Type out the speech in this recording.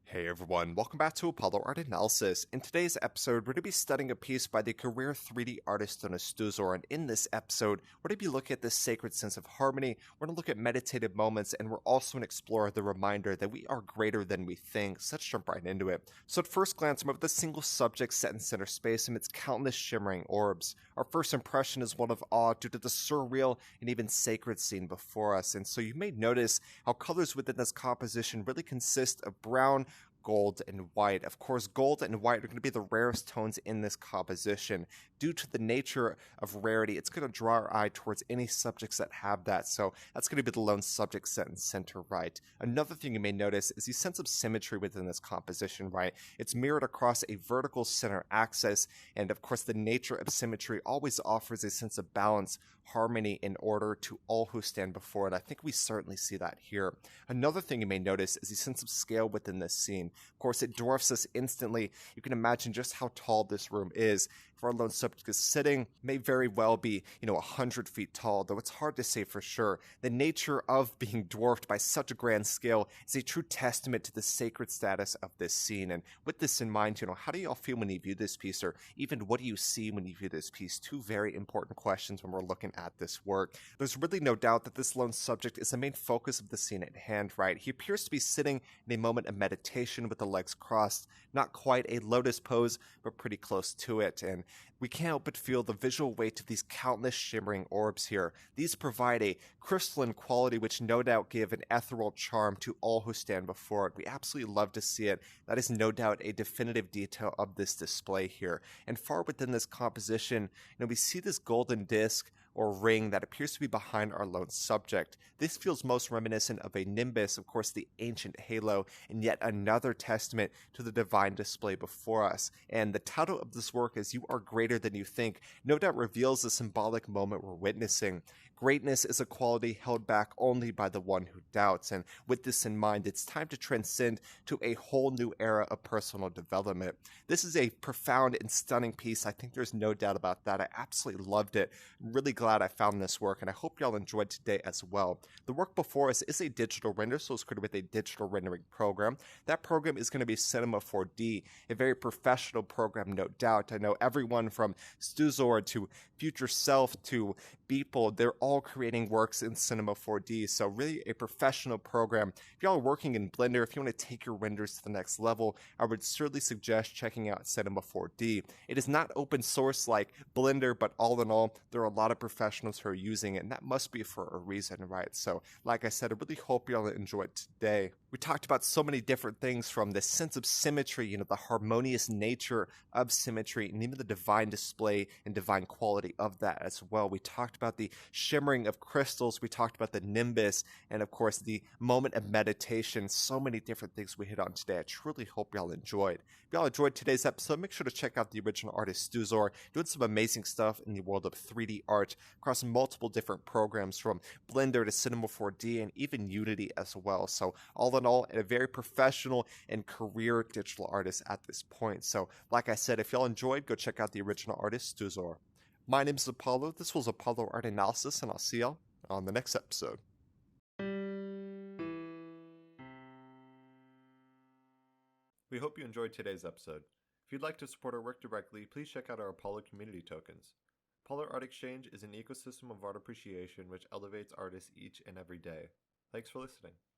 Hey everyone, welcome back to Apollo Art Analysis. In today's episode, we're going to be studying a piece by the career 3D artist known as Stuz0r, and in this episode, we're going to be looking at this sacred sense of harmony, we're going to look at meditative moments, and we're also going to explore the reminder that we are greater than we think. So let's jump right into it. So at first glance, I'm with a single subject set in center space amidst countless shimmering orbs. Our first impression is one of awe due to the surreal and even sacred scene before us, and so you may notice how colors within this composition really consist of brown, gold, and white. Of course, gold and white are going to be the rarest tones in this composition. Due to the nature of rarity, it's going to draw our eye towards any subjects that have that, so that's going to be the lone subject set in center right. Another thing you may notice is the sense of symmetry within this composition, right? It's mirrored across a vertical center axis, and of course the nature of symmetry always offers a sense of balance, harmony, and order to all who stand before it. I think we certainly see that here. Another thing you may notice is the sense of scale within this scene. Of course, it dwarfs us instantly. You can imagine just how tall this room is. If our lone subject is sitting, it may very well be, 100 feet tall, though it's hard to say for sure. The nature of being dwarfed by such a grand scale is a true testament to the sacred status of this scene. And with this in mind, how do y'all feel when you view this piece, or even what do you see when you view this piece? Two very important questions when we're looking at this work. There's really no doubt that this lone subject is the main focus of the scene at hand, right? He appears to be sitting in a moment of meditation with the legs crossed, not quite a lotus pose, but pretty close to it, and we can't help but feel the visual weight of these countless shimmering orbs here. These provide a crystalline quality which no doubt give an ethereal charm to all who stand before it. We absolutely love to see it. That is no doubt a definitive detail of this display here. And far within this composition, we see this golden disc or ring that appears to be behind our lone subject. This feels most reminiscent of a nimbus, of course the ancient halo, and yet another testament to the divine display before us. And the title of this work is You Are Greater Than You Think, no doubt reveals the symbolic moment we're witnessing. Greatness is a quality held back only by the one who doubts, and with this in mind, it's time to transcend to a whole new era of personal development. This is a profound and stunning piece. I think there's no doubt about that. I absolutely loved it. I'm really glad I found this work, and I hope y'all enjoyed today as well. The work before us is a digital render, so it's created with a digital rendering program. That program is going to be Cinema 4D, a very professional program, no doubt. I know everyone from Stuz0r to Future Self to Beeple, they're all creating works in Cinema 4D, so really a professional program. If y'all are working in Blender, if you want to take your renders to the next level, I would certainly suggest checking out Cinema 4D. It is not open source like Blender, but all in all, there are a lot of professionals who are using it, and that must be for a reason, right? So, like I said, I really hope y'all enjoyed today. We talked about so many different things, from the sense of symmetry, the harmonious nature of symmetry, and even the divine display and divine quality of that as well. We talked about the shimmering of crystals, we talked about the nimbus, and of course the moment of meditation. So many different things we hit on today. I truly hope y'all enjoyed. If y'all enjoyed today's episode, make sure to check out the original artist Stuz0r, doing some amazing stuff in the world of 3D art across multiple different programs, from Blender to Cinema 4D and even Unity as well. So all in all, a very professional and career digital artist at this point. So like I said, if y'all enjoyed, go check out the original artist Stuz0r. My name is Apollo. This was Apollo Art Analysis, and I'll see y'all on the next episode. We hope you enjoyed today's episode. If you'd like to support our work directly, please check out our Apollo community tokens. Apollo Art Exchange is an ecosystem of art appreciation which elevates artists each and every day. Thanks for listening.